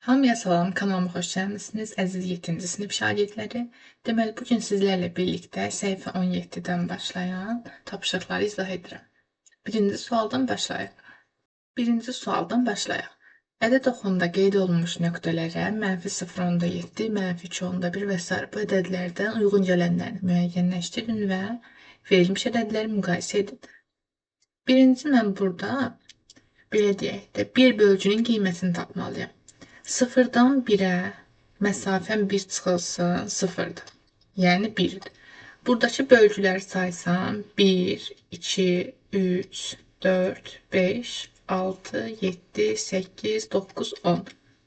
Hamıya salam, kanalıma xoş gəlmisiniz, əziz 7-ci sinif şagirdləri. Deməli, bugün sizlərlə birlikdə səhifə 17-dən başlayan tapşırıqları izah edirəm. Birinci sualdan başlayaq. Ədəd oxunda qeyd olunmuş nöqtələrə -0.7, -2.1 və s. bu ədədlərdən uyğun gələnlərini müəyyənləşdirin və verilmiş ədədləri müqayisə edin. Birinci mən burada, belə deyək də, bir bölgünün qiymətini tapmalıyam. Sıfırdan 1'ə məsafəm 1 çıxılsın, sıfırdır. Yəni 1'dir. Buradakı bölgüləri saysam 1, 2, 3, 4, 5, 6, 7, 8, 9, 10.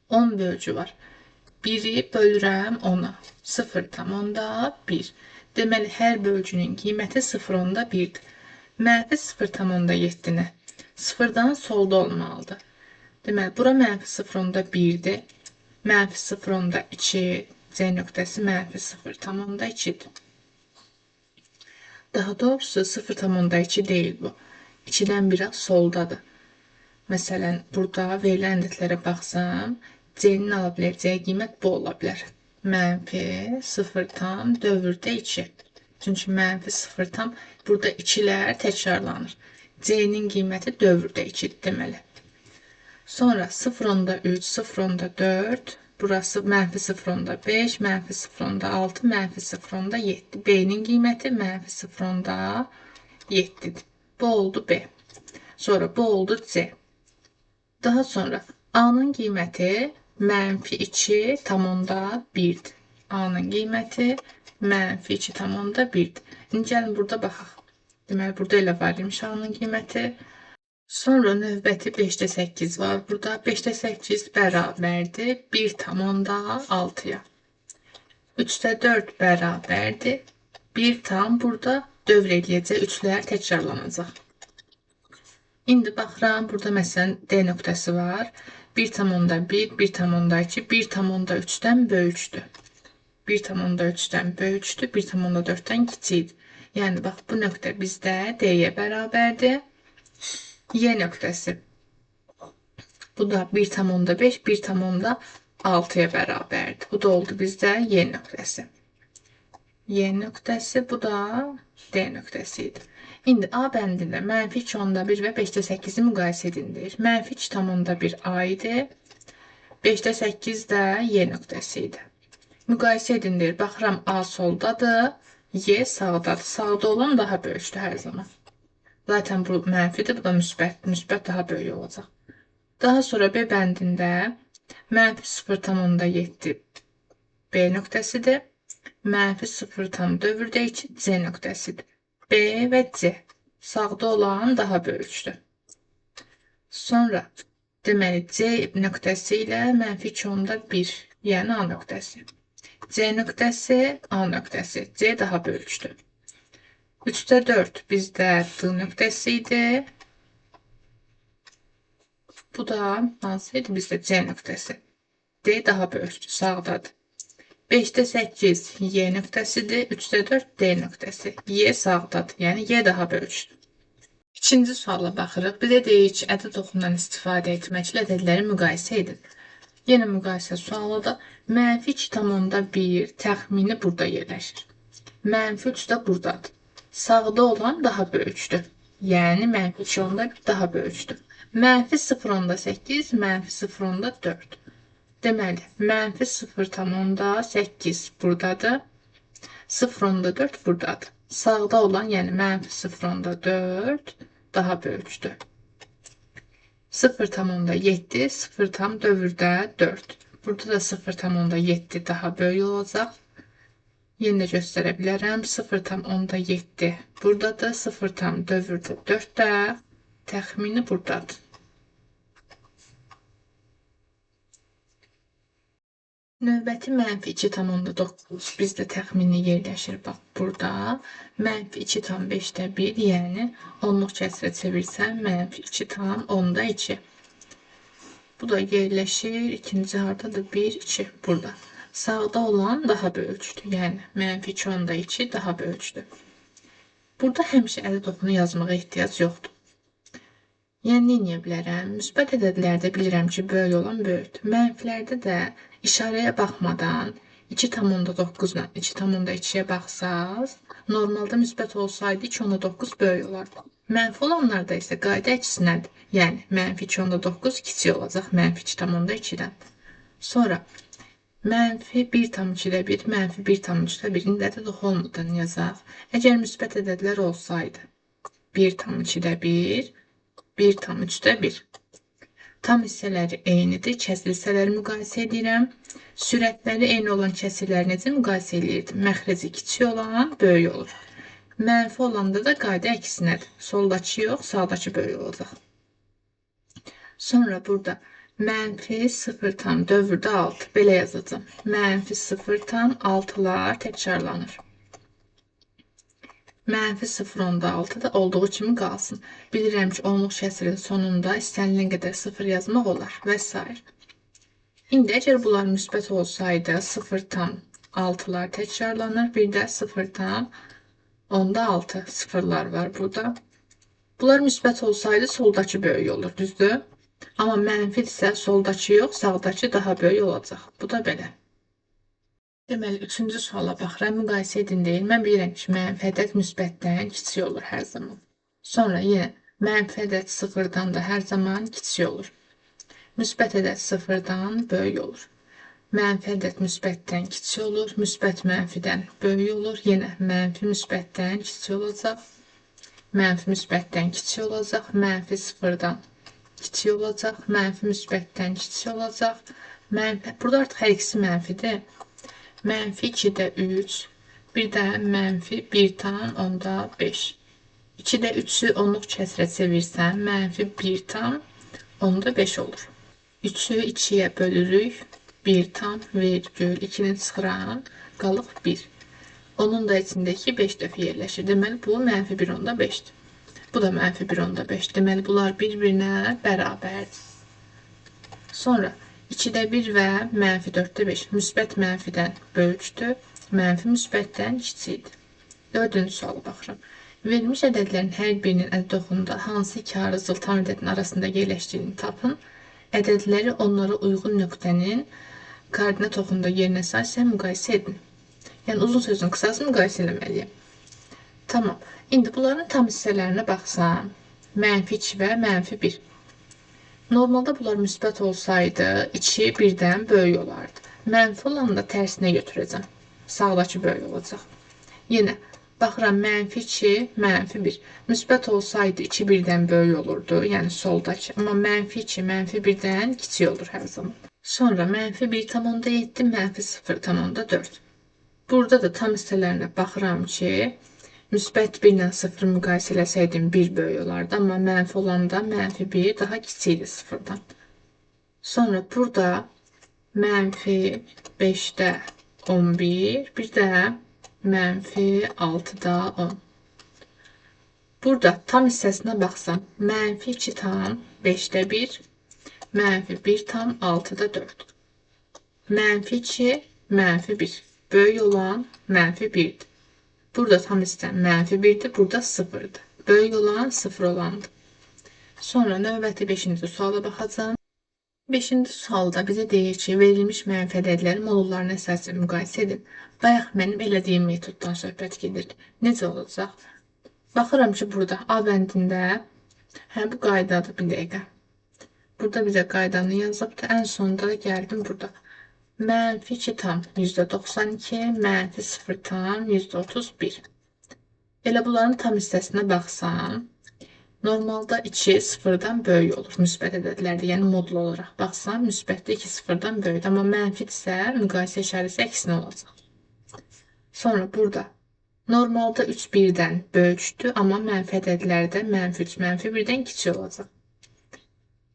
10 bölgü var. 1'i bölürəm 10'a. 0,1. Deməli, hər bölgünün qiyməti 0,1'dir. -0,7-nə. Sıfırdan solda olmalıdır. Deməli, bura -0,1'dir. -0,2, C nöqtəsi -0,2'dir. Daha doğrusu 0,2 deyil bu. 2'dən biraz soldadır. Məsələn, burada verilən ədədlərə baxsam, C-nin ala biləcəyi qiymət bu ola bilər. -0,2. Çünki -0, burada 2'lər təkrarlanır. C-nin qiyməti dövrdə 2'dir deməli. Sonra 0,3, 0,4, burası -0,5, -0,6, -0,7. B'nin qiyməti -0,7'dir. Bu oldu B. Sonra bu oldu C. Daha sonra A'nın qiyməti -2,1'dir. A'nın qiyməti -2,1'dir. İndi gəlin burada baxaq. Deməli, burada elə var imiş A'nın qiyməti. Sonra növbəti 5'də 8 var. Burada 5'də 8 bərabərdir 1,6'ya. 3'də 4 bərabərdir 1 tam burada dövr eləyəcək, 3'lər təkrarlanacaq. İndi baxıram, burada məsələn D nöqtəsi var. 1,1, 1,2, 1,3'dən böyükdür. 1,3'dən böyükdür, 1,4'dən kiçikdir. Yəni, bax, bu nöqtə bizdə D-yə bərabərdir. Y nöqtəsi. Bu da 1,5, 1,6'ya bərabərdir. Bu da oldu bizdə Y nöqtəsi. Y nöqtəsi, bu da D nöqtəsi idi. İndi A bəndində -2,1 və 5'də 8'i müqayisə edin deyir. -2,1 A idi. 5'də 8 də Y nöqtəsi idi. Müqayisə edin deyir. Baxıram A soldadır, Y sağdadır. Sağda olan daha böyükdür hər zaman. Zaten bu mənfidir, bu da müsbət. Müsbət daha böyük olacaq. Daha sonra B bəndində -0,7 B nöqtəsidir. -0,2 C nöqtəsidir. B və C sağda olan daha böyükdür. Sonra deməli C nöqtəsi ilə -2,1 yəni A nöqtəsi. C nöqtəsi, A nöqtəsi. C daha böyükdür. 3'də 4 bizdə D nöqtəsi idi. Bu da hansıydı? Bizdə C nöqtəsi. D daha böyükdür, sağdadır. 5'də 8 Y nöqtəsidir. 3'də 4 D nöqtəsi. Y sağdadır, yəni Y daha böyükdür. İkinci suala baxırıq. Bizə deyir ki, ədəd oxundan istifadə etməklə ədədləri müqayisə edin. Yenə müqayisə sualıdır. -2,1 təxmini burada yerləşir. -3 də buradadır. Sağda olan daha böyükdür. Yəni -2,1 daha böyükdür. -0,8, -0,4. Deməli, -0,8 buradadır. 0,4 buradadır. Sağda olan, yəni -0,4 daha böyükdür. 0,7, 0 dövrdə 4. Burada da 0,7 daha böyük olacaq. Yenə göstərə bilərəm. 0,7 buradadır. 0 dövrdə 4 də təxmini buradadır. Növbəti -2,9 bizdə təxmini yerləşir. Bax, burada -2,5'də 1, yəni onluq kəsrə çevirsəm -2,10'da 2. Bu da yerləşir. İkinci hardadır? 1, 2 burada. Sağda olan daha böyükdür. Yəni -2,10'da 2 daha böyükdür. Burada həmişə ədəd oxunu yazmağa ehtiyac yoxdur. Yəni nə edə bilərəm? Müsbət ədədlərdə bilirəm ki, böyük olan böyükdür. Mənfilərdə də işarəyə baxmadan 2,9 ilə 2,2-yə baxsaz, normalda müsbət olsaydı 2,9 böyük olardı. Mənfi olanlarda isə qayda əksinədir. Yəni mənfi 2,9 kiçik olacaq mənfi 2,2-dən. Sonra mənfi 1,2-də 1, mənfi 1,3-də 1. İndi ədəd olmadan yazaq. Əgər müsbət ədədlər olsaydı 1,2-də 1, 1,3-də 1. Tam hissələri eynidir. Kəsr hissələri müqayisə edirəm. Sürətləri eyni olan kəsrləri necə müqayisə edirdim? Məxrəci kiçik olan böyük olur. Mənfi olanda da qayda əksinədir. Soldakı yox, sağdakı böyük olacaq. Sonra burada mənfi 0 dövrdə 6. Belə yazacağım. Mənfi 0,6'lar təkrarlanır. Mənfi 0,6 da olduğu kimi qalsın. Bilirəm ki, onluq kəsrin sonunda istənilən qədər 0 yazmaq olar və s. İndi əgər bunlar müsbət olsaydı 0,6'lar təkrarlanır. Bir də 0,6 sıfırlar var burada. Bunlar müsbət olsaydı soldakı böyük olur, düzdür? Amma mənfi isə soldakı yox, sağdakı daha böyük olacaq. Bu da belə. Deməli, 3-cü suala baxıram, müqayisə edin deyil. Mən bilirəm ki, mənfi ədəd müsbətdən kiçik olur hər zaman. Sonra yenə mənfi ədəd 0-dan da hər zaman kiçik olur. Müsbət ədəd 0-dan böyük olur. Mənfi ədəd müsbətdən kiçik olur. Müsbət mənfidən böyük olur. Yenə mənfi müsbətdən kiçik olacaq. Mənfi müsbətdən kiçik olacaq. Mənfi 0-dan kiçik olacaq. Mənfi müsbətdən kiçik olacaq. Burada artıq hər ikisi mənfidir. Mənfi 2-də 3, bir də mənfi 1,5. 2-də 3'ü onluq kəsrə çevirsəm, mənfi 1,5 olur. 3'ü 2'yə bölürük, 1,2'ni çıxıram, qalıq 1. Onun da içindəki 5 dəfə yerləşir. Deməli, bu mənfi 1,5'dir. Bu da mənfi 1,5. Deməli, bunlar bir-birinə bərabərdir. Sonra 2'də 1 və mənfi 4'də 5 müsbət mənfidən böyükdür, mənfi müsbətdən kiçikdir. 4-cü suala baxıram. Verilmiş ədədlərin hər birinin ədəd oxunda hansı iki arızıl tam ədədin arasında yerləşdiyini tapın. Ədədləri onlara uyğun nöqtənin koordinat oxunda yerinə əsasən müqayisə edin. Yəni uzun sözün qısası müqayisə eləməliyəm. Tamam. İndi bunların tam hissələrinə baxsam, mənfi 2 və mənfi 1. Normalda bunlar müsbət olsaydı 2 birdən böyük olardı. Mənfi olanı da tərsinə götürəcəm. Sağdakı böyük olacaq. Yenə baxıram mənfi 2, mənfi 1. Müsbət olsaydı 2 birdən böyük olurdu, yəni soldakı. Amma mənfi 2, mənfi 1-dən kiçik olur hər zaman. Sonra mənfi 1,7, mənfi 0,4. Burada da tam hissələrinə baxıram ki, müsbət 1 ilə 0 müqayisə eləsəydim 1 böyük olardı, amma mənfi olanda mənfi 1 daha kiçikdir 0-dan. Sonra burada mənfi 5'də 11, bir də mənfi 6'da 10. Burada tam hissəsinə baxsam, mənfi 2,5'də 1, mənfi 1,6'da 4. Mənfi 2, mənfi 1. Böyük olan mənfi 1'dir. Burada tam hissə mənfi 1'dir, burada 0'dır. Böyük olan 0 olandır. Sonra növbəti 5-ci suala baxacağım. 5-ci sualda bizə deyir ki, verilmiş mənfi ədədləri modullarına əsasən müqayisə edin. Bayaq mənim elədiyim metoddan söhbət gedir. Necə olacaq? Baxıram ki, burada A bəndində, bu qaydadır, bir dəqiqə. Burada bizə qaydanı yazıbdır. Ən sonunda gəldim burada. Mənfi 2,92, mənfi 0,31. Elə bunların tam hissəsinə baxsam, normalda 2 0-dan böyük olur müsbət ədədlərdə, yəni modul olaraq baxsam, müsbətdə 2 0-dan böyükdür. Amma mənfi isə müqayisə işarəsi əksinə olacaq. Sonra burada normalda 3 1-dən böyükdür, amma mənfi ədədlərdə mənfi 3, mənfi 1-dən kiçik olacaq.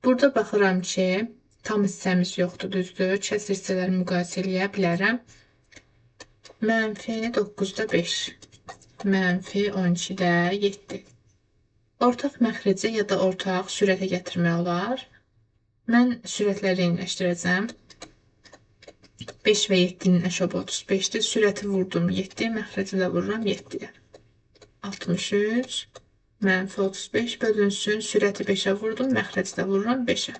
Burada baxıram ki, tam hissəmiz yoxdur, düzdür. Kəsr hissələri müqayisə eləyə bilərəm. Mənfi 9'da 5, mənfi 12'də 7. Ortaq məxrəci ya da ortaq sürətə gətirmək olar. Mən sürətləri eyniləşdirəcəm. 5 və 7'nin əşabı 35'dir. Sürəti vurdum 7, məxrəci də vururam 7'yə. 63, Mənfi 35 bölünsün. Sürəti 5'ə vurdum. Məxrəci də vururam 5'ə.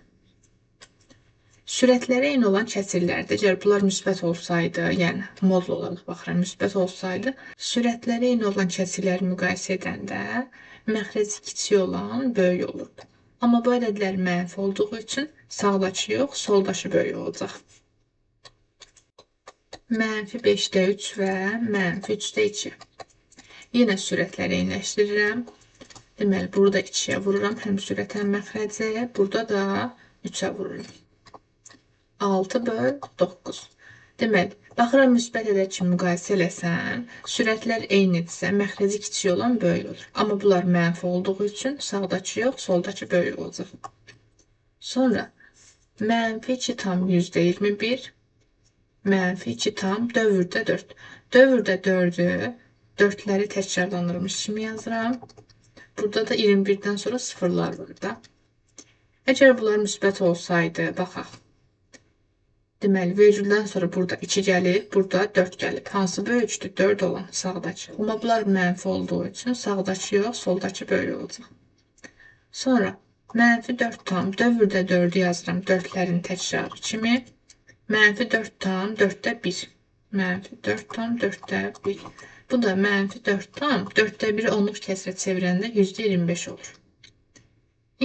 Sürətləri eyni olan kəsirlərdə, əgər bunlar müsbət olsaydı, yəni modul olaraq baxıram, müsbət olsaydı, sürətləri eyni olan kəsirləri müqayisə edəndə məxrəci kiçik olan böyük olurdu. Amma bu ədədlər mənfi olduğu üçün sağdakı yox, soldakı böyük olacaq. Mənfi 5'də 3 və mənfi 3'də 2. Yenə sürətləri eyniləşdirirəm. Deməli, burada 2'yə vururam, həm sürət, həm məxrəci. Burada da 3'ə vururam. 6 böl 9. Deməli, baxıram müsbət ədəd kimi müqayisə eləsəm, sürətlər eynidirsə, məxrəci kiçik olan böyük olur. Amma bunlar mənfi olduğu üçün sağdakı yox, soldakı böyük olacaq. Sonra mənfi 2 tam %21, mənfi 2 tam dövrdə 4. Dövrdə 4'ü, 4'ləri təkrarlanırmış kimi yazıram. Burada da 21'dən sonra sıfırlar var da. Əgər bunlar müsbət olsaydı, baxaq. Deməli, virgüldən sonra burada 2 gəlib, burada 4 gəlib. Hansı böyükdür? 4 olan sağdakı. Amma bunlar mənfi olduğu üçün sağdakı yox, soldakı böyük olacaq. Sonra mənfi 4 tam dövrdə 4'ü yazıram 4'lərin təkrarı kimi. Mənfi 4 tam 4'də 1. Mənfi 4 tam 4'də 1. Bu da mənfi 4 tam 4'də 1'i onluq kəsrə çevirəndə %25 olur.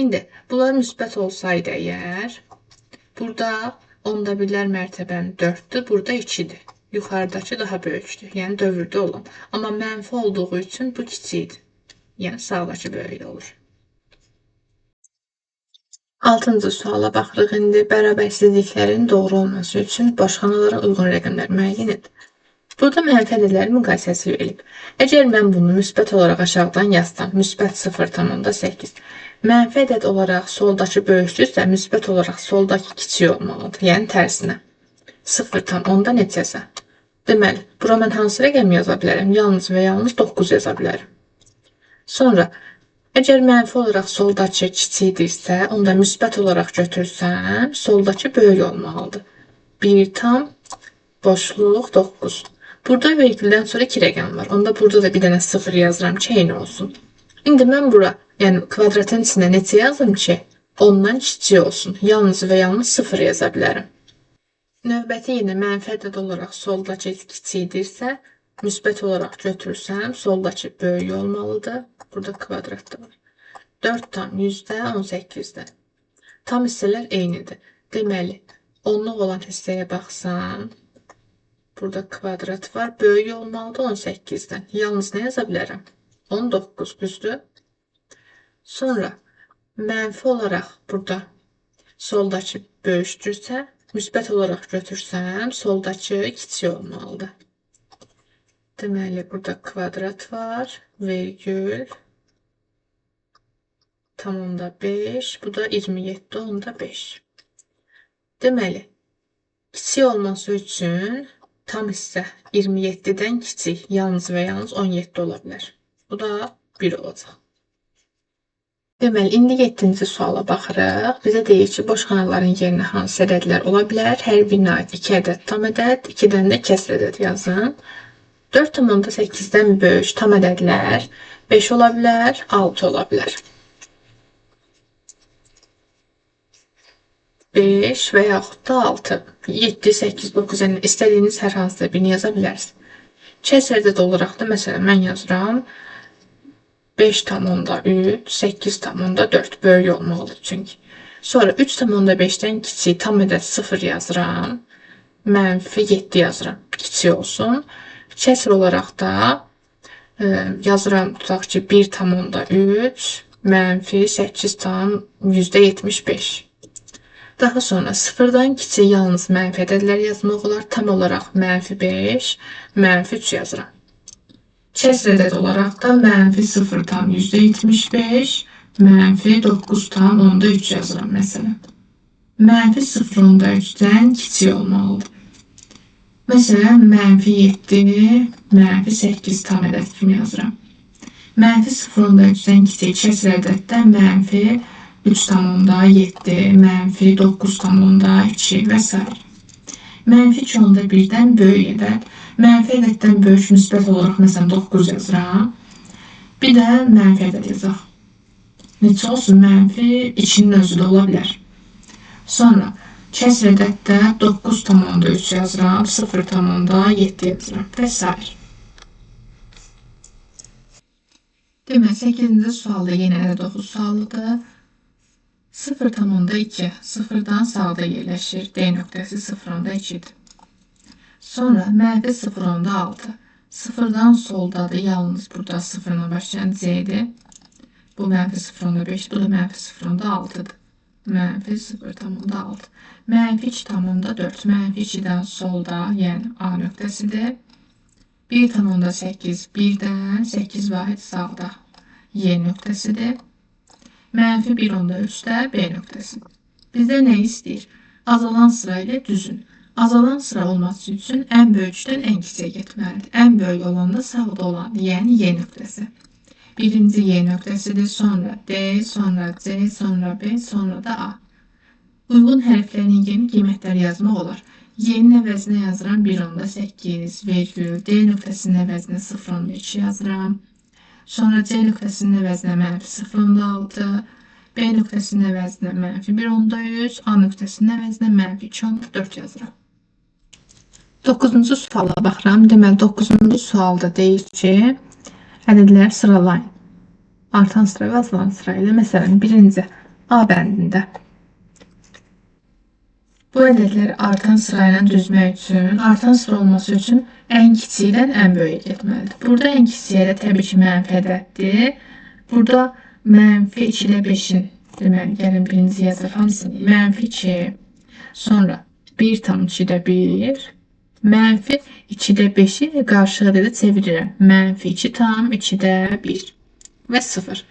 İndi bunlar müsbət olsaydı əgər, burada onda birlər mərtəbəm 4'dür, burada 2'dir. Yuxarıdakı daha böyükdür, yəni dövrdə olan. Amma mənfi olduğu üçün bu kiçikdir. Yəni sağdakı böyük olur. 6-cı suala baxırıq indi. Bərabərsizliklərin doğru olması üçün boşxanalara uyğun rəqəmlər müəyyən et. Burada mənfi ədədlərin müqayisəsi verilib. Əgər mən bunu müsbət olaraq aşağıdan yazsam, müsbət 0,8. Mənfi ədəd olaraq soldakı böyükdürsə, müsbət olaraq soldakı kiçik olmalıdır. Yəni tərsinə. 0,10-da neçəsə. Deməli, bura mən hansı rəqəm yaza bilərəm? Yalnız və yalnız 9 yaza bilərəm. Sonra, əgər mənfi olaraq soldakı kiçikdirsə, onda müsbət olaraq götürsəm, soldakı böyük olmalıdır. 1 tam boşluq 9. Burada vergüldən sonra 2 rəqəm var. Onda burada da bir dənə 0 yazıram ki, eyni olsun. İndi mən bura, yəni kvadratın içində neçə yazım ki, ondan kiçik olsun. Yalnız və yalnız 0 yaza bilərəm. Növbəti yenə mənfi ədəd olaraq soldakı kiçikdirsə, müsbət olaraq götürsəm, soldakı böyük olmalıdır. Burada kvadratda var. 4 tam %18'də. Tam hissələr eynidir. Deməli, onluq olan hissəyə baxsam, burada kvadrat var. Böyük olmalıdır 18'dən. Yalnız nə yaza bilərəm? 19 düzdür. Sonra mənfi olaraq burada soldakı böyükdürsə, müsbət olaraq götürsəm, soldakı kiçik olmalıdır. Deməli, burada kvadrat var. Vergül. Tam onda 5. Bu da 27 onda 5. Deməli, kiçik olması üçün tam hissə 27'dən kiçik, yalnız və yalnız 17 ola bilər. Bu da 1 olacaq. Deməli, indi 7-ci suala baxırıq. Bizə deyir ki, boşxanaların yerinə hansı ədədlər ola bilər? Hər birinə aid 2 ədəd tam ədəd, 2-dən də kəsr ədəd yazın. 4,8'dən böyük tam ədədlər 5 ola bilər, 6 ola bilər. 5 və yaxud da 6, 7, 8, 9, yəni istədiyiniz hər hansısa birini yaza bilərsiniz. Kəsr ədəd olaraq da məsələn mən yazıram 5,3, 8,4 böyük olmalıdır çünki. Sonra 3,5'dən kiçik tam ədəd 0 yazıram. Mənfi 7 yazıram. Kiçik olsun. Kəsr olaraq da yazıram tutaq ki 1,3 mənfi 8 tam %75. Daha sonra 0'dan kiçik yalnız mənfi ədədlər yazmaq olar. Tam olaraq mənfi 5, mənfi 3 yazıram. Kəsr ədəd olaraq da mənfi 0 tam %75, mənfi 9 tam onda 3 yazıram məsələn. Mənfi 0 onda 3'dən kiçik olmalıdır. Məsələn, mənfi 7, mənfi 8 tam ədəd kimi yazıram. Mənfi 0 onda 3'dən kiçik kəsr ədəddən mənfi 3,7, mənfi 9,2 və s. Mənfi 2 onda 1'dən böyük ədəd. Mənfi ədəddən böyük müsbət olaraq məsələn 9 yazıram. Bir də mənfi ədəd yazaq. Neçə olsun? Mənfi 2-nin özü də ola bilər. Sonra kəsr ədəddə 9,3 yazıram, 0,7 yazıram və s. Demək, 8-ci sualda yenə də 9 sualıdır. 0,2 sıfırdan sağda yerləşir. D nöqtəsi 0,2-dir. Sonra mənfi 0,6. Sıfırdan soldadır. Yalnız burada sıfırla başlayan C-dir. Bu mənfi 0,5, bu da mənfi 0,6-dır. Mənfi 0,6. Mənfi 2,4. Mənfi 2-dən solda, yəni A nöqtəsidir. 1,8. 1-dən 8 vahid sağda Y nöqtəsidir. Mənfi 1,3-də B nöqtəsidir. Bizdə nə istəyir? Azalan sıra ilə düzün. Azalan sıra olması üçün ən böyükdən ən kiçiyə getməlidir. Ən böyük olanda sağda olan, yəni Y nöqtəsi. Birinci Y nöqtəsidir, sonra D, sonra C, sonra B, sonra da A. Uyğun hərflərin yeni qiymətləri yazmaq olar. Y-nin əvəzinə yazıram 1,8 virgül, D nöqtəsinin əvəzinə 0,2 yazıram. Sonra C nöqtəsinin əvəzinə mənfi 0,6, B nöqtəsinin əvəzinə mənfi 1,3, A nöqtəsinin əvəzinə mənfi 2,4 yazıram. 9-cu suala baxıram. Deməli, 9-cu sualda deyir ki, ədədləri sıralayın. Artan sıra və azalan sıra ilə. Məsələn, birinci A bəndində. Bu ədədləri artan sıra ilə düzmək üçün, artan sıra olması üçün ən kiçikdən ən böyüyə getməlidir. Burada ən kiçiyə də təbii ki, mənfi ədəddir. Burada mənfi 2 ilə 5-in, deməli, gəlin birinci yazaq hamısını. Mənfi 2, sonra 1,2-də 1, mənfi 2-də 5-i qarşı ədədə çevirirəm. Mənfi 2,2-də 1 və 0.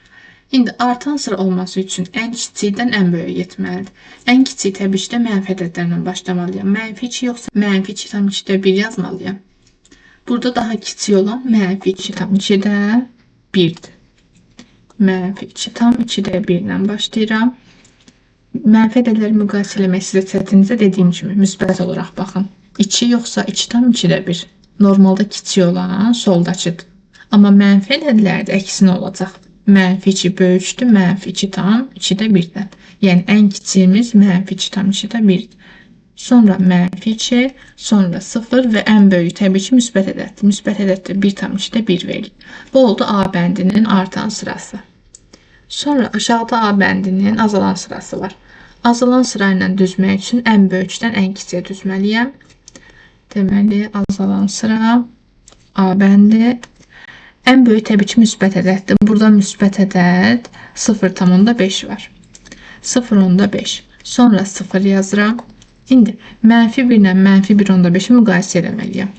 İndi artan sıra olması üçün ən kiçikdən ən böyüyə getməlidir. Ən kiçik təbii ki, də mənfi ədədlərlə başlamalıyam. Mənfi 2 yoxsa mənfi 2,2-də 1 yazmalıyam. Burada daha kiçik olan mənfi 2,2-də 1-dir. Mənfi 2,2-də 1 ilə başlayıram. Mənfi ədədləri müqayisə eləmək sizə çətinizə dediyim kimi müsbət olaraq baxın. 2 yoxsa 2,2-də 1. Normalda kiçik olan soldakıdır. Amma mənfi ədədlərdə əksinə olacaq. Mənfi 2 böyükdür, mənfi 2,2-də 1-dən. Yəni, ən kiçiyimiz mənfi 2,2-də 1-dir. Sonra mənfi 2, sonra 0 və ən böyük təbii ki, müsbət ədəddir. Müsbət ədəddə 1,2-də 1 verilir. Bu oldu A bəndinin artan sırası. Sonra aşağıda A bəndinin azalan sırası var. Azalan sıra ilə düzmək üçün ən böyükdən ən kiçiyə düzməliyəm. Deməli, azalan sıra A bəndi. Ən böyük təbii ki, müsbət ədəddir. Burada müsbət ədəd 0,5 var. 0,5. Sonra 0 yazıram. İndi mənfi 1 ilə mənfi 1,5-i müqayisə eləməliyəm.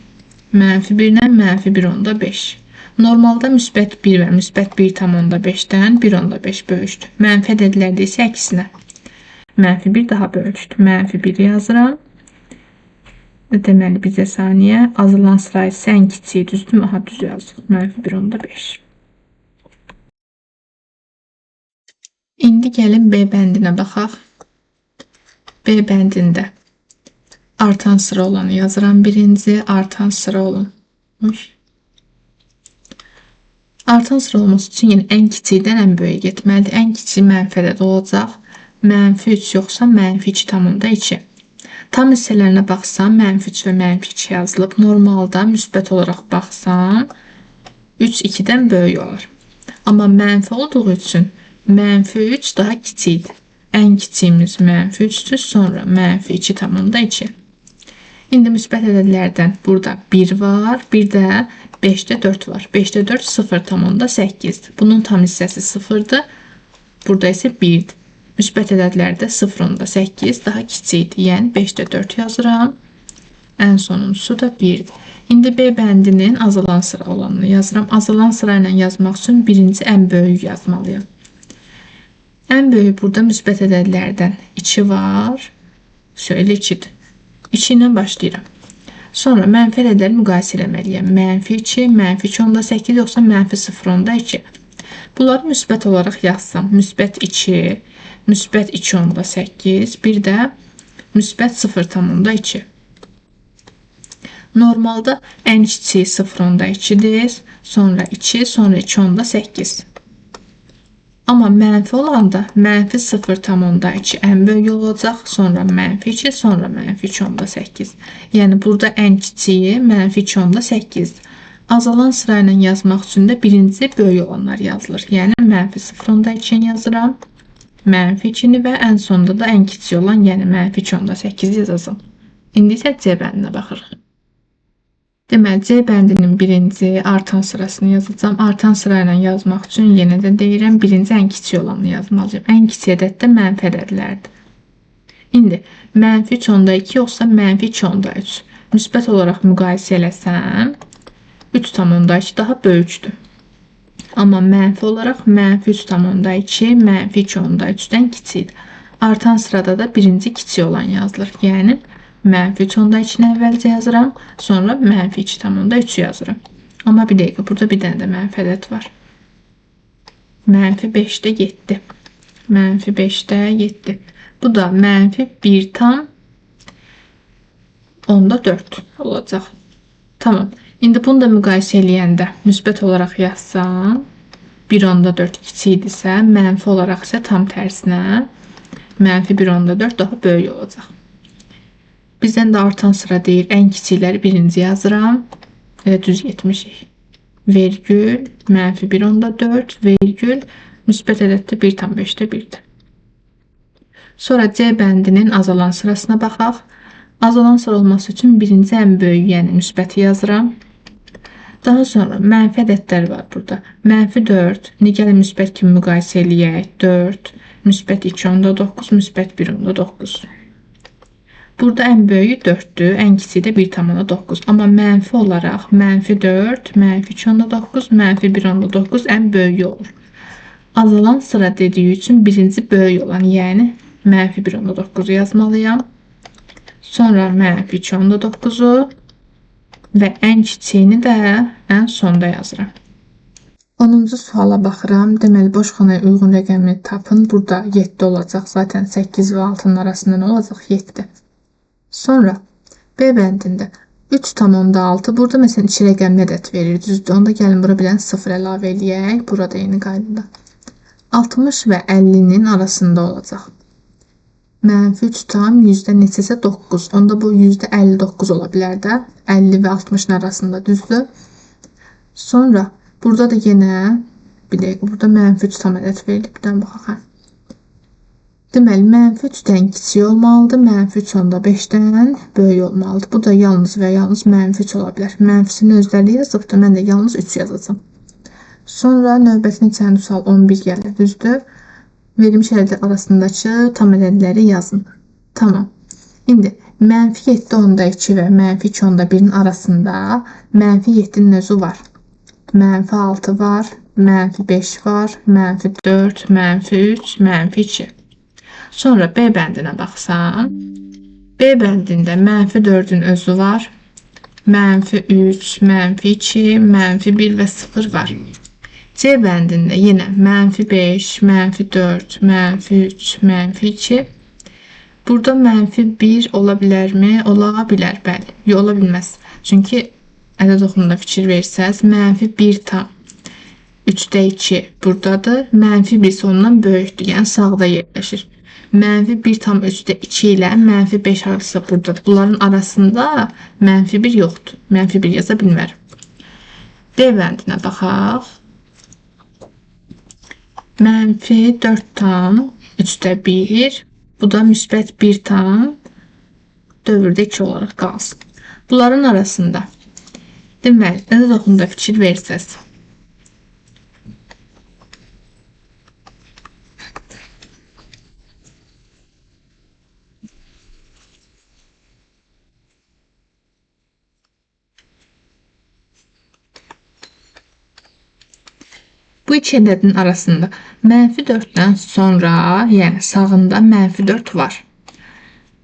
Mənfi 1 ilə mənfi 1,5. Normalda müsbət 1 və müsbət 1,5-dən 1,5 böyükdür. Mənfi ədədlərdə isə əksinə. Mənfi 1 daha böyükdür. Mənfi 1 yazıram. Deməli, bizə saniyə azalan sıra isə ən kiçiyi düzdür. Aha, düz yazıq. Mənfi 1,5. İndi gəlin B bəndinə baxaq. B bəndində artan sıra olanı yazıram. Birinci artan sıra olan. Artan sıra olması üçün yəni ən kiçikdən ən böyüyə getməlidir. Ən kiçik mənfi ədəd olacaq. Mənfi 3 yoxsa mənfi 2,2. Tam hissələrinə baxsam, mənfi 3 və mənfi 2 yazılıb. Normalda müsbət olaraq baxsam, 3 2-dən böyük olur. Amma mənfi olduğu üçün mənfi 3 daha kiçikdir. Ən kiçiyimiz mənfi 3-dür, sonra mənfi 2,2. İndi müsbət ədədlərdən burada 1 var, bir də 5-də 4 var. 5-də 4 0,8-dir. Bunun tam hissəsi 0-dır. Burada isə 1-dir. Müsbət ədədlərdə 0,8 daha kiçikdir. Yəni 5-də 4 yazıram. Ən sonuncusu da 1-dir. İndi B bəndinin azalan sıra olanını yazıram. Azalan sıra ilə yazmaq üçün birinci ən böyük yazmalıyam. Ən böyük burada müsbət ədədlərdən 2 var. Şöyle 2-dir. 2 ilə başlayıram. Sonra mənfi ədədləri müqayisə eləməliyəm. Mənfi 2, mənfi 2,8 yoxsa mənfi 0,2. Bunları müsbət olaraq yazsam. Müsbət 2, müsbət 2,8, bir də müsbət 0,2. Normalda ən kiçiyi 0.2'dir, sonra 2, sonra 2.8. Amma mənfi olanda mənfi 0.2 ən böyük olacaq, sonra mənfi 2, sonra mənfi 2.8. Yəni burada ən kiçiyi mənfi 2.8'dir. Azalan sırayla yazmaq üçün də birinci böyük olanlar yazılır. Yəni mənfi 0.2 yazıram, mənfi 2'ni və ən sonunda da ən kiçik olan, yəni mənfi 2.8 yazacağım. İndi isə C bəndinə baxırıq. Deməli, C bəndinin birinci artan sırasını yazacağım. Artan sırayla yazmaq üçün yenə də deyirəm, birinci ən kiçik olanı yazmalıyım. Ən kiçik ədəd də mənfi ədədlərdir. İndi mənfi 3.2 yoxsa mənfi 2.3. Müsbət olaraq müqayisə eləsəm, 3.2 daha böyükdür. Amma mənfi olaraq mənfi 3.2 mənfi 2.3'dən kiçikdir. Artan sırada da birinci kiçik olan yazılır. Yəni mənfi 3.2'ni əvvəlcə yazıram, sonra mənfi 2.3 yazıram. Amma bir dəqiqə, burada bir dənə də mənfi ədəd var. Mənfi 5'də 7. Mənfi 5'də 7. Bu da mənfi 1.4 olacaq. Tamam. İndi bunu da müqayisə eləyəndə müsbət olaraq yazsam, 1.4 kiçikdirsə, mənfi olaraq isə tam tərsinə mənfi 1.4 daha böyük olacaq. Bizdən də artan sıra deyir, ən kiçikləri birinci yazıram. Düz getmişik. Vergül, mənfi 1.4, vergül, müsbət ədəddə 1.5'də 1'dir. Sonra C bəndinin azalan sırasına baxaq. Azalan sıra olması üçün birinci ən böyük, yəni müsbəti yazıram. Daha sonra mənfi ədədlər var burada. Mənfi 4, gəlin müsbət kimi müqayisə eləyək. 4, müsbət 2.9, müsbət 1.9. Burada ən böyüyü 4'dür, ən kiçiyi də 1.9. Amma mənfi olaraq mənfi 4, mənfi 2.9, mənfi 1.9 ən böyüyü olur. Azalan sıra dediyi üçün birinci böyük olan, yəni mənfi 1.9'u yazmalıyam. Sonra mənfi 2.9'u və ən kiçiyini də ən sonda yazıram. 10-cu suala baxıram. Deməli, boş xanaya uyğun rəqəmini tapın. Burada 7 olacaq. Zaten 8 və 6'nın arasında nə olacaq? 7. Sonra B bəndində 3.6. Burada məsələn 2 rəqəmli ədəd verir. Düzdür. Onda gəlin bura bir dənə 0 əlavə eləyək. Burada eyni qaydada. 60 və 50'nin arasında olacaq. Mənfi 3 tam yüzdə neçəsə 9. Onda bu yüzdə 59 ola bilər də. 50 və 60'ın arasında, düzdür. Sonra burada da yenə bir dəqiqə, burada mənfi 3 tam ədəd verilib. Bir dənə baxaq. Deməli, mənfi 3'dən kiçik olmalıdır. Mənfi 3.5'dən böyük olmalıdır. Bu da yalnız və yalnız mənfi 3 ola bilər. Mənfisini özləri yazıbdır. Mən də yalnız 3 yazacağım. Sonra növbətini içən sual 11 gəlir, düzdür. Verilmiş ədədlər arasındakı tam ədədləri yazın. Tamam. İndi mənfi 7.2 və mənfi 2.1'in arasında mənfi 7'nin özü var. Mənfi 6 var, mənfi 5 var, mənfi 4, mənfi 3, mənfi 2. Sonra B bəndinə baxsam, B bəndində mənfi 4'ün özü var, mənfi 3, mənfi 2, mənfi 1 və 0 var. C bəndində yenə mənfi 5, mənfi 4, mənfi 3, mənfi 2. Burada mənfi 1 ola bilərmi? Ola bilər, bəli. Yox, ola bilməz. Çünki ədəd oxununda fikir versəz, mənfi 1 tam 3'də 2 buradadır. Mənfi 1 ondan böyükdür, yəni sağda yerləşir. Mənfi 1 tam 3'də 2 ilə mənfi 5 arası buradadır. Bunların arasında mənfi 1 yoxdur. Mənfi 1 yaza bilmərəm. D bəndinə baxaq. Mənfi 4 tam 3'də 1. Bu da müsbət 1 tam dövrdə 2 olaraq qalsın. Bunların arasında deməli, ədəd oxununda fikir versəz, bu iki ədədin arasında mənfi 4'dən sonra, yəni sağında mənfi 4 var.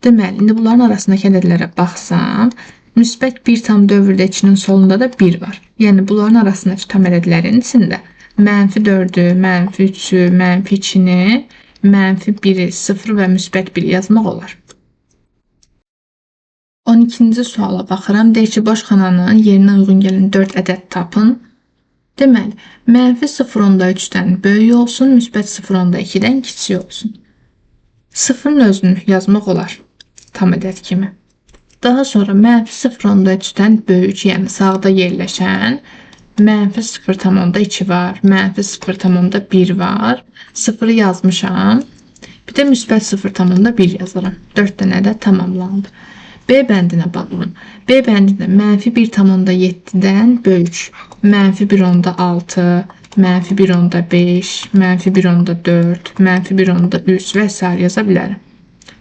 Deməli, indi bunların arasındakı ədədlərə baxsam, müsbət 1 tam dövrdə 2'nin solunda da 1 var. Yəni bunların arasındakı tam ədədlərin içində mənfi 4'ü, mənfi 3'ü, mənfi 2'ni, mənfi 1'i, 0 və müsbət 1 yazmaq olar. 12-ci suala baxıram. Deyir ki, boş xananın yerinə uyğun gələn 4 ədəd tapın. Deməli, mənfi 0.3-dən böyük olsun, müsbət 0.2-dən kiçik olsun. Sıfırın özünü yazmaq olar tam ədəd kimi. Daha sonra mənfi 0.3-dən böyük, yəni sağda yerləşən mənfi 0.2 var, mənfi 0.1 var. Sıfırı yazmışam. Bir də müsbət 0.1 yazıram. 4 dənə də tamamlandı. B bəndinə baxın. B bəndində mənfi 1.7-dən böyük, mənfi 1.6, mənfi 1.5, mənfi 1.4, mənfi 1.3 və s. yaza bilərəm.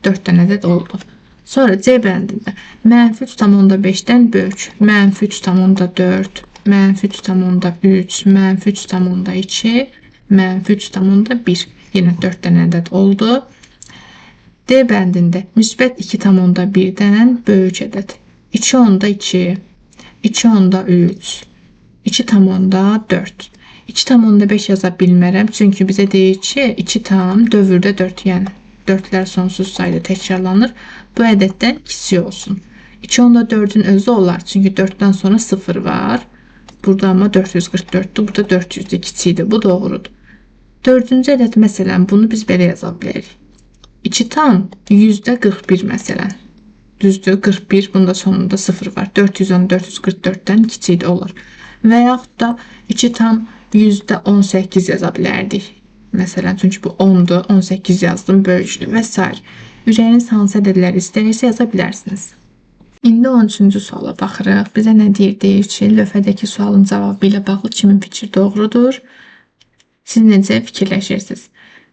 4 dənə də oldu. Sonra C bəndində mənfi 3.5-dən böyük, mənfi 3.4, mənfi 3.3, mənfi 3.2, mənfi 3.1. Yenə 4 dənə ədəd oldu. D bəndində müsbət 2.1-dən böyük ədəd. 2.2, 2.3, 2.4. 2.5 yaza bilmərəm, çünki bizə deyir ki, 2 tam dövrdə 4, yəni 4'lər sonsuz sayda təkrarlanır. Bu ədəddən kiçik olsun. 2.4'ün özü olar, çünki 4'dən sonra 0 var. Burada amma 444'dür, burada 400'dür, kiçikdir. Bu doğrudur. 4-cü ədəd məsələn, bunu biz belə yaza bilərik. 2 tam %41 məsələn. Düzdür, 41, bunda sonunda 0 var. 410 444'dən kiçik olur. Və yaxud da 2 tam %18 yaza bilərdik. Məsələn, çünki bu 10'dur, 18 yazdım, böyükdür və s. Ürəyiniz hansı ədədləri istəyirsə yaza bilərsiniz. İndi 13-cü suala baxırıq. Bizə nə deyir? Deyir ki, lövhədəki sualın cavabı ilə bağlı kimin fikri doğrudur? Siz necə fikirləşirsiniz?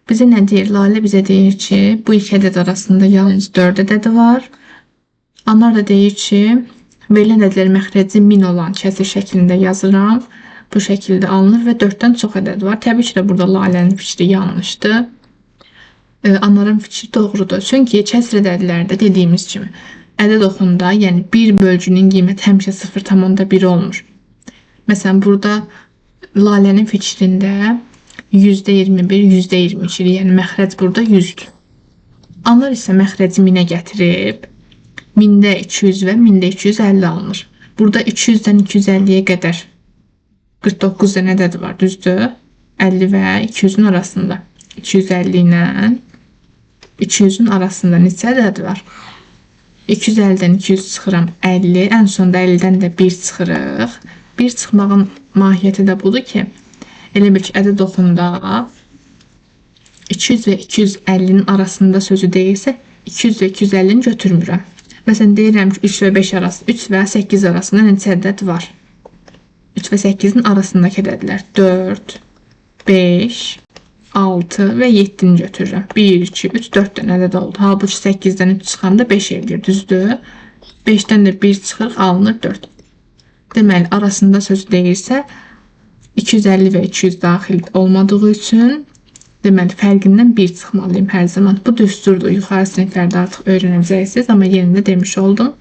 Bizə nə deyir? Lalə bizə deyir ki, bu iki ədəd arasında yalnız 4 ədədi var. Anar da deyir ki, verilən ədədlər məxrəci 1000 olan kəsr şəklində yazıram. Bu şəkildə alınır və 4'dən çox ədəd var. Təbii ki də burada Lalənin fikri yanlışdır. Anarın fikri doğrudur. Çünki kəsr ədədlərdə dediyimiz kimi ədəd oxunda, yəni bir bölgünün qiyməti həmişə 0.1 olmur. Məsələn, burada Lalənin fikrində %21, %22, yəni məxrəc burada 100'dür. Anar isə məxrəci 1000'ə gətirib 1000'də 200 və 1000'də 250 alınır. Burada 200'dən 250'yə qədər 49 dənə ədəd var, düzdür? 50 və 200'ün arasında. 250 ilə 200'ün arasında neçə ədəd var? 250'dən 200 çıxıram 50, ən sonda 50'dən də 1 çıxırıq. 1 çıxmağın mahiyyəti də budur ki, elə bir ki, ədəd oxunda 200 və 250'nin arasında sözü deyilsə, 200 və 250'ni götürmürəm. Məsələn, deyirəm ki, 3 və 5 arası, 3 və 8 arasında neçə ədəd var? 3 və 8'in arasındakı ədədlər 4, 5, 6 və 7'ni götürürəm. 1, 2, 3, 4 dənə ədəd oldu. Halbuki 8'dən 3 çıxanda 5 eləyir, düzdür? 5'dən də 1 çıxır, alınır 4. Deməli, arasında söz deyilsə, 250 və 200 daxil olmadığı üçün, deməli, fərqindən 1 çıxmalıyım hər zaman. Bu düsturdur. Yuxarı siniflərdə artıq öyrənəcəksiniz, amma yerində demiş oldum.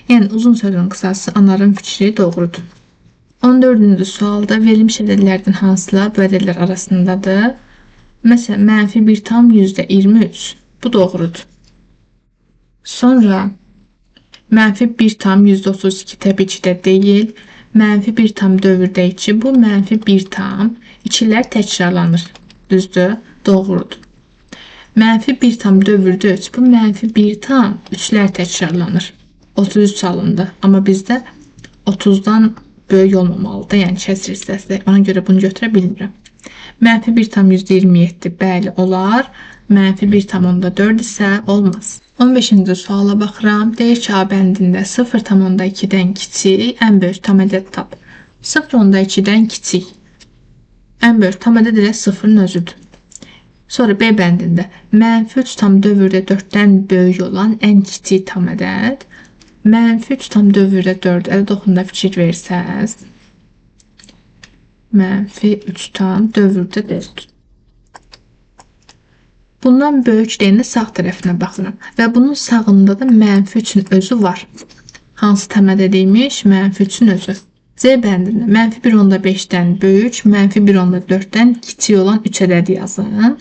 Yəni, uzun sözün qısası, Anarın fikri doğrudur. 14-cü sualda verilmiş ədədlərdən hansılar bu ədədlər arasındadır? Məsələn, mənfi 1 tam %23. Bu doğrudur. Sonra mənfi 1 tam %32 təbii ki də deyil. Mənfi 1 tam dövrdə 2. Bu mənfi 1 tam 2'lər təkrarlanır. Düzdür? Doğrudur. Mənfi 1 tam dövrdə 3. Bu mənfi 1 tam 3'lər təkrarlanır. 33 alındı. Amma bizdə 30'dan böyük olmamalıdır. Yəni kəsr hissəsi. Ona görə bunu götürə bilmirəm. Mənfi 1 tam %27. Bəli, olar. Mənfi 1 tam 4 isə olmaz. 15-ci suala baxıram. Deyir ki, A bəndində 0.2-dən kiçik, ən böyük tam ədəd tap. 0.2-dən kiçik. Ən böyük tam ədəd ilə 0'ın özüdür. Sonra B bəndində mənfi 3 tam dövrdə 4'dən böyük olan ən kiçik tam ədəd. Mənfi 3 tam dövrdə 4 ədəd oxunda fikir versəz, mənfi 3 tam dövrdə 4. Bundan böyük deyəndə sağ tərəfinə baxıram və bunun sağında da mənfi 3'ün özü var. Hansı tam ədədiymiş? Mənfi 3'ün özü. Z bəndində mənfi 1.5'dən böyük, mənfi 1.4'dən kiçik olan 3 ədədi yazın.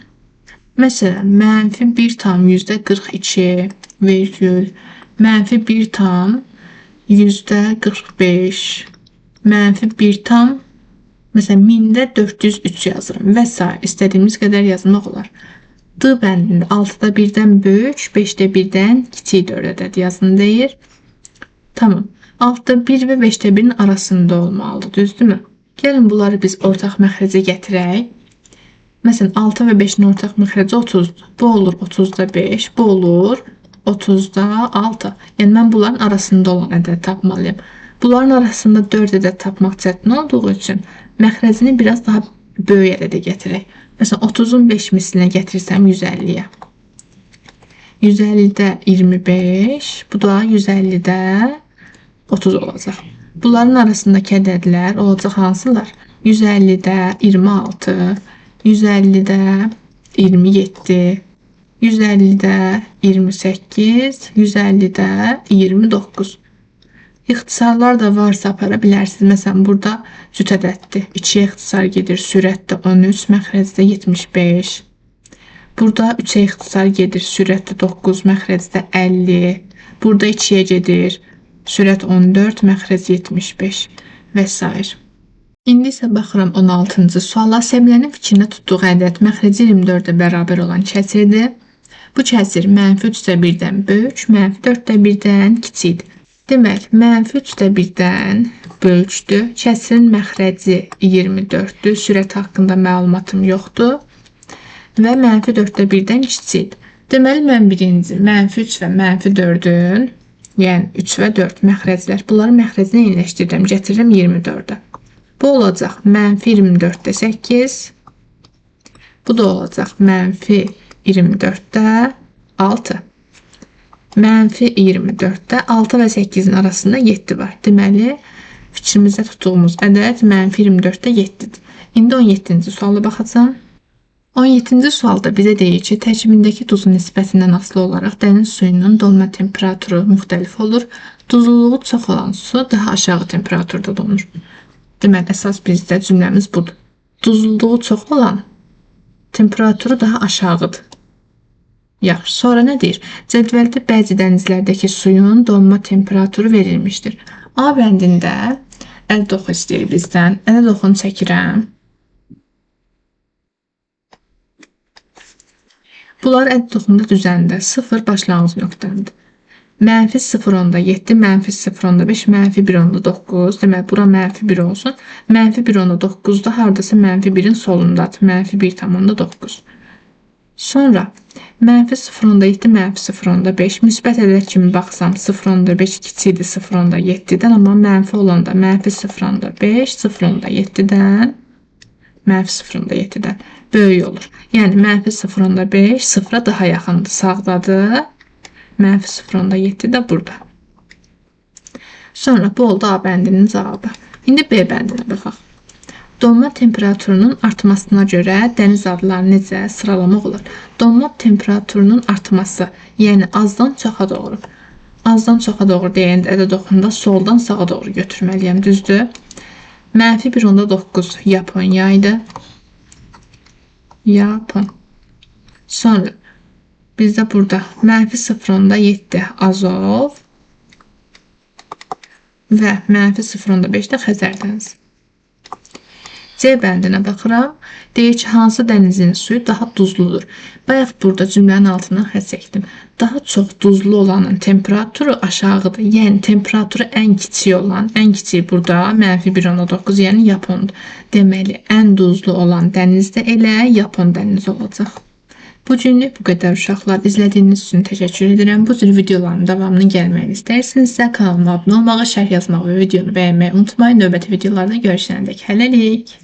Məsələn, mənfi 1 tam %42 virgül mənfi 1 tam %45, mənfi 1 tam, məsələn, 1000-də 403 yazıram və s. İstədiyimiz qədər yazmaq olar. D bəndində 6-da 1-dən böyük, 5-də 1-dən kiçik 4 ədəd yazın deyir. Tamam. 6-da 1 və 5-də 1-in arasında olmalıdır, düzdürmü? Gəlin bunları biz ortaq məxrəcə gətirək. Məsələn, 6 və 5-in ortaq məxrəci 30-dur. Bu olur 30-da 5, bu olur 30-da 6. Yəni, mən bunların arasında olan ədəd tapmalıyım. Bunların arasında 4 ədəd tapmaq çətin olduğu üçün məxrəcini biraz daha böyük ədədə gətirək. Məsələn, 30-un 5 mislinə gətirsəm 150-yə. 150-də 25, bu da 150-də 30 olacaq. Bunların arasındakı ədədlər olacaq hansılar? 150-də 26, 150-də 27, 150-də 28, 150-də 29. İxtisarlar da varsa apara bilərsiniz. Məsələn, burada cüt ədəddir. 2-yə ixtisar gedir. Sürətdə 13, məxrəcdə 75. Burada 3-ə ixtisar gedir. Sürətdə 9, məxrəcdə 50. Burada 2-yə gedir. Sürət 14, məxrəc 75 və s. İndi isə baxıram 16-cı suala. Səbilənin fikrində tutduğu ədəd məxrəci 24-də bərabər olan kəsirdir. Bu kəsir mənfi 3-də 1-dən böyük, mənfi 4-də 1-dən kiçikdir. Demək, mənfi 3-də 1-dən böyükdür. Kəsirin məxrəci 24-dür. Sürət haqqında məlumatım yoxdur. Və mənfi 4-də 1-dən kiçikdir. Deməli, mən birinci mənfi 3 və mənfi 4-ün, yəni 3 və 4 məxrəclər. Bunları məxrəcinə eyniləşdirirəm. Getirirəm 24-də. Bu olacaq mənfi 24-də 8. Bu da olacaq mənfi 24-də 6. Mənfi 24-də 6 və 8-in arasında 7 var. Deməli, fikrimizdə tutduğumuz ədəd mənfi 24-də 7-dir. İndi 17-ci suala baxacağım. 17-ci sualda bizə deyir ki, tərkibindəki duzun nisbətindən asılı olaraq dəniz suyunun donma temperaturu müxtəlif olur. Duzluluğu çox olan su daha aşağı temperaturda donur. Deməli, əsas bizdə cümləmiz budur. Duzluluğu çox olan temperaturu daha aşağıdır. Yaxşı, sonra nə deyir? Cədvəldə bəzi dənizlərdəki suyun donma temperaturu verilmişdir. A bəndində əl doxu istəyir bizdən. Əl doxunu çəkirəm. Bunlar əl doxunda düzəndə 0 başlanğıc nöqtəmdir. Mənfi 0.7, mənfi 0.5, mənfi 1.9. Demək, bura mənfi 1 olsun. Mənfi 1.9-da haradasa mənfi 1-in solundadır. Mənfi 1.9. Sonra mənfi 0.7, mənfi 0.5. Müsbət ədəd kimi baxsam 0.5 kiçikdir 0.7-dən, amma mənfi olanda mənfi 0.5, 0.7-dən, mənfi 0.7-dən böyük olur. Yəni, mənfi 0.5 0-a daha yaxındır, sağdadır. Mənfi 0.7 də burada. Sonra bu oldu A bəndinin cavabı. İndi B bəndinə baxaq. Donma temperaturunun artmasına görə dəniz adlarını necə sıralamaq olur? Donma temperaturunun artması, yəni azdan çoxa doğru. Azdan çoxa doğru deyəndə ədəd oxunda soldan sağa doğru götürməliyəm, düzdür? Mənfi 1.9 Yaponiya idi. Yapon. Sonra bizdə burada mənfi 0.7 Azov və mənfi 0.5 də Xəzər dənizi. C bəndinə baxıram. Deyir ki, hansı dənizin suyu daha duzludur? Bayaq burada cümlənin altından xətt çəkdim. Daha çox duzlu olanın temperaturu aşağıdır. Yəni, temperaturu ən kiçik olan, ən kiçik burada mənfi 1.9, yəni Yapondur. Deməli, ən duzlu olan dəniz də elə Yapon dənizi olacaq. Bugünlük bu qədər uşaqlar. İzlədiyiniz üçün təşəkkür edirəm. Bu cür videoların davamını gəlməyini istəyirsinizsə kanalıma abunə olmağı, şərh yazmağı və videonu bəyənməyi unutmayın. Növbəti videolarda görüşənədək hələlik.